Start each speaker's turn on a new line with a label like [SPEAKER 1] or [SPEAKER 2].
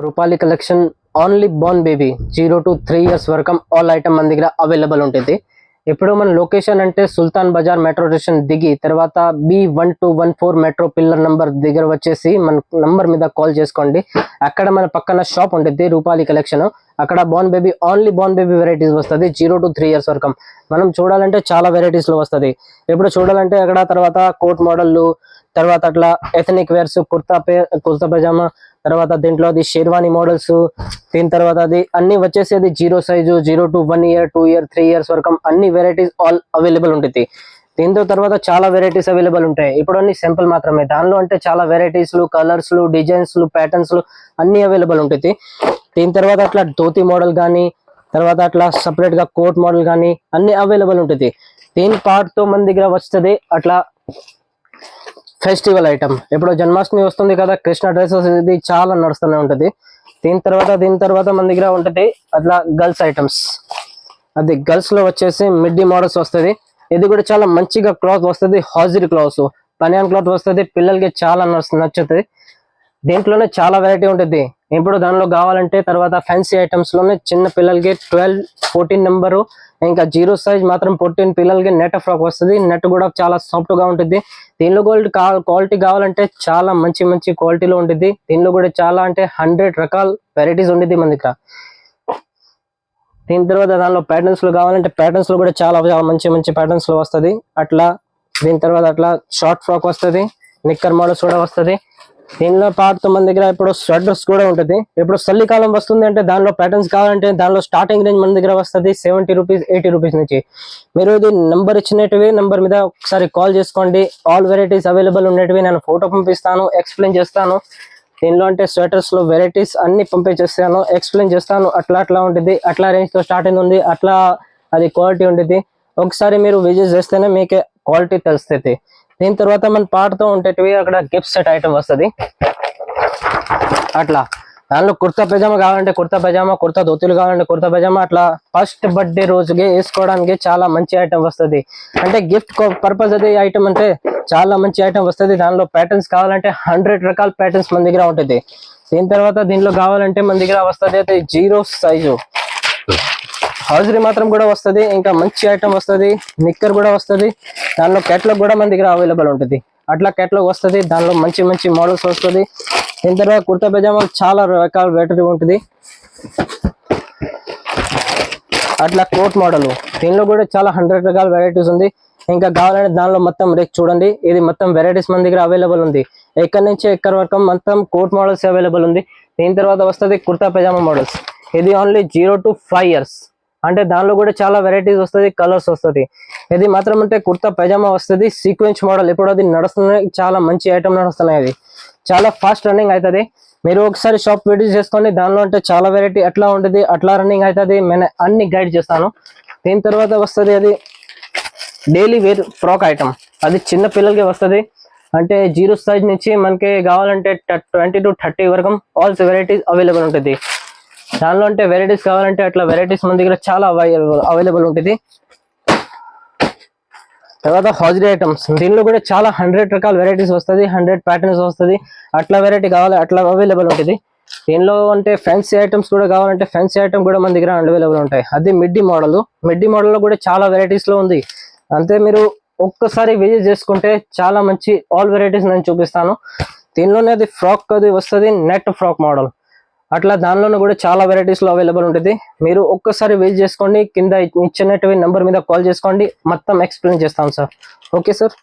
[SPEAKER 1] Rupali collection only Born baby 0 to 3 years వరకు all item మన దగ్గర అవైలబుల్ ఉంటుంది. ఇప్పుడు మన లొకేషన్ అంటే సుల్తాన్ బజార్ మెట్రో స్టేషన్ దిగి తర్వాత B1214 మెట్రో పిల్లర్ నంబర్ దగ్గర వచ్చేసి మన నంబర్ మీద కాల్ చేసుకోండి. అక్కడ మన పక్కన షాప్ ఉంటుంది రూపాలి కలెక్షన్. అక్కడ Born baby only Born baby varieties వస్తుంది 0 to 3 years వరకు. మనం చూడాలంటే చాలా వెరైటీస్ లో వస్తుంది. ఇప్పుడు చూడాలంటే అక్కడ తర్వాత కోట్ మోడల్లు, తర్వాత అట్లా ఎథనిక్ వేర్స్, కుర్తా పైజామా, తర్వాత దీంట్లో అది షేర్వానీ మోడల్స్, దీని తర్వాత అది అన్ని వచ్చేసి అది 0 size 0 to 1 year 2 year 3 years వరకు అన్ని వెరైటీస్ ఆల్ అవైలబుల్ ఉంటుంది. దీంతో తర్వాత చాలా వెరైటీస్ అవైలబుల్ ఉంటాయి. ఇప్పుడు అన్ని సింపుల్ మాత్రమే, దానిలో అంటే చాలా వెరైటీస్ కలర్స్ డిజైన్స్ ప్యాటర్న్స్ అన్ని అవైలబుల్ ఉంటుంది. దీని తర్వాత అట్లా ధోతి మోడల్ కానీ, తర్వాత అట్లా సపరేట్ గా కోట్ మోడల్ కానీ అన్ని అవైలబుల్ ఉంటుంది. దీని పార్ట్ తో మన దగ్గర వస్తుంది అట్లా ఫెస్టివల్ ఐటమ్. ఇప్పుడు జన్మాష్టమి వస్తుంది కదా, కృష్ణ డ్రెస్సెస్ ఇది చాలా నడుస్తూనే ఉంటుంది. దీని తర్వాత మన దగ్గర ఉంటుంది అట్లా గర్ల్స్ ఐటమ్స్. అది గర్ల్స్ లో వచ్చేసి మిడ్డీ మోడల్స్ వస్తుంది. ఇది కూడా చాలా మంచిగా క్లాత్ వస్తుంది, హాజరీ క్లాత్స్, బనియాన్ క్లాత్ వస్తుంది. పిల్లలకి చాలా నచ్చుతుంది. దీంట్లోనే చాలా వెరైటీ ఉంటుంది. ఇప్పుడు దానిలో కావాలంటే తర్వాత ఫ్యాన్సీ ఐటమ్స్ లోనే చిన్న పిల్లలకి 12, 14 నెంబరు, ఇంకా 0 సైజ్ మాత్రం 14 పిల్లలకి నెట్ ఫ్రాక్ వస్తుంది. నెట్ కూడా చాలా సాఫ్ట్ గా ఉంటుంది. దీనిలో క్వాలిటీ కావాలంటే చాలా మంచి క్వాలిటీలో ఉంటుంది. దీనిలో కూడా చాలా అంటే 100 రకాల వెరైటీస్ ఉంటుంది మన దగ్గర. దీని తర్వాత దానిలో ప్యాటర్న్స్ లో కావాలంటే ప్యాటర్న్స్ లో కూడా చాలా మంచి ప్యాటర్న్స్ లో వస్తుంది అట్లా. దీని తర్వాత అట్లా షార్ట్ ఫ్రాక్ వస్తుంది, నిక్కర్ మోడల్స్ కూడా వస్తుంది. దీనిలో పార్ట్ మన దగ్గర ఇప్పుడు స్వెటర్స్ కూడా ఉంటుంది. ఇప్పుడు చలికాలం వస్తుంది అంటే దానిలో ప్యాటర్న్స్ కావాలంటే దానిలో స్టార్టింగ్ రేంజ్ మన దగ్గర వస్తుంది 70 రూపీస్ 80 రూపీస్ నుంచి. మీరు ఇది నంబర్ ఇచ్చినట్టువి నంబర్ మీద ఒకసారి కాల్ చేసుకోండి. ఆల్ వెరైటీస్ అవైలబుల్ ఉన్నట్టువి నేను ఫోటో పంపిస్తాను, ఎక్స్ప్లెయిన్ చేస్తాను. దీనిలో అంటే స్వెటర్స్ లో వెరైటీస్ అన్ని పంపించేస్తాను, ఎక్స్ప్లెయిన్ చేస్తాను. అట్లా ఉంటుంది, అట్లా రేంజ్ తో స్టార్టింగ్ ఉంది, అట్లా అది క్వాలిటీ ఉంటుంది. ఒకసారి మీరు విజిట్ చేస్తేనే మీకే క్వాలిటీ తెలుస్తుంది. దీని తర్వాత మన పాటతో ఉండేటివి అక్కడ గిఫ్ట్ సెట్ ఐటమ్ వస్తుంది అట్లా. దానిలో కుర్తా పైజామా కావాలంటే కుర్తా పైజామా, కుర్తా ధోతులు కావాలంటే కుర్తా పైజామా, అట్లా ఫస్ట్ బర్త్డే రోజుకి వేసుకోవడానికి చాలా మంచి ఐటమ్ వస్తుంది. అంటే గిఫ్ట్ పర్పస్ అది ఐటమ్ అంటే చాలా మంచి ఐటమ్ వస్తుంది. దానిలో ప్యాటర్న్స్ కావాలంటే 100 రకాల ప్యాటర్న్స్ మన దగ్గర ఉంటుంది. దీని తర్వాత దీనిలో కావాలంటే మన దగ్గర వస్తుంది అయితే 0 సైజు హాజరీ మాత్రం కూడా వస్తుంది. ఇంకా మంచి ఐటమ్ వస్తుంది, నిక్కర్ కూడా వస్తుంది. దానిలో కేటలాగ్ కూడా మన దగ్గర అవైలబుల్ ఉంటుంది. అట్లా కేటలాగ్ వస్తుంది, దానిలో మంచి మోడల్స్ వస్తుంది. దీని తర్వాత కుర్తా పైజామా చాలా రకాల వెరైటీ ఉంటుంది. అట్లా కోట్ మోడల్, దీనిలో కూడా చాలా 100 రకాల వెరైటీస్ ఉంది. ఇంకా కావాలంటే దానిలో మొత్తం రేక్ చూడండి, ఇది మొత్తం వెరైటీస్ మన దగ్గర అవైలబుల్ ఉంది. ఎక్కడి నుంచి ఎక్కడి వరకు మొత్తం కోట్ మోడల్స్ అవైలబుల్ ఉంది. దీని తర్వాత వస్తుంది కుర్తా పైజామా మోడల్స్. ఇది ఓన్లీ 0 to 5 years అంటే దానిలో కూడా చాలా వెరైటీస్ వస్తుంది, కలర్స్ వస్తుంది. ఇది మాత్రం అంటే కుర్తా పైజామా వస్తుంది సీక్వెన్స్ మోడల్. ఇప్పుడు అది నడుస్తుంది, చాలా మంచి ఐటమ్ నడుస్తున్నాయి. అది చాలా ఫాస్ట్ రన్నింగ్ అవుతుంది. మీరు ఒకసారి షాప్ విజిట్ చేసుకోండి. దానిలో అంటే చాలా వెరైటీ అట్లా ఉంటుంది, అట్లా రన్నింగ్ అవుతుంది. నేను అన్ని గైడ్ చేస్తాను. దీని తర్వాత వస్తుంది అది డైలీ వేర్ ఫ్రాక్ ఐటమ్. అది చిన్న పిల్లలకి వస్తుంది. అంటే 0 సైజ్ నుంచి మనకి కావాలంటే 20 to 30 వరకు ఆల్ వెరైటీస్ అవైలబుల్ ఉంటుంది. దానిలో అంటే వెరైటీస్ కావాలంటే అట్లా వెరైటీస్ మన దగ్గర చాలా అవైలబుల్ ఉంటుంది. తర్వాత హాజరీ ఐటమ్స్, దీనిలో కూడా చాలా 100 రకాల వెరైటీస్ వస్తుంది, 100 ప్యాటర్న్స్ వస్తుంది. అట్లా వెరైటీ కావాలి అట్లా అవైలబుల్ ఉంటుంది. దీనిలో అంటే ఫ్యాన్సీ ఐటమ్స్ కూడా కావాలంటే ఫ్యాన్సీ ఐటమ్ కూడా మన దగ్గర అవైలబుల్ ఉంటాయి. అది మిడ్డీ మోడల్లో కూడా చాలా వెరైటీస్ లో ఉంది. అంతే మీరు ఒక్కసారి విజిట్ చేసుకుంటే చాలా మంచి ఆల్ వెరైటీస్ నేను చూపిస్తాను. దీనిలోనే అది ఫ్రాక్ అది వస్తుంది, నెట్ ఫ్రాక్ మోడల్. అట్లా దానిలోనే కూడా చాలా వెరైటీస్ లో అవైలబుల్ ఉంటుంది. మీరు ఒక్కసారి విజిట్ చేసుకోండి, కింద ఇచ్చినట్టు నంబర్ మీద కాల్ చేసుకోండి, మొత్తం ఎక్స్ప్లెయిన్ చేస్తాను సార్. Okay sir.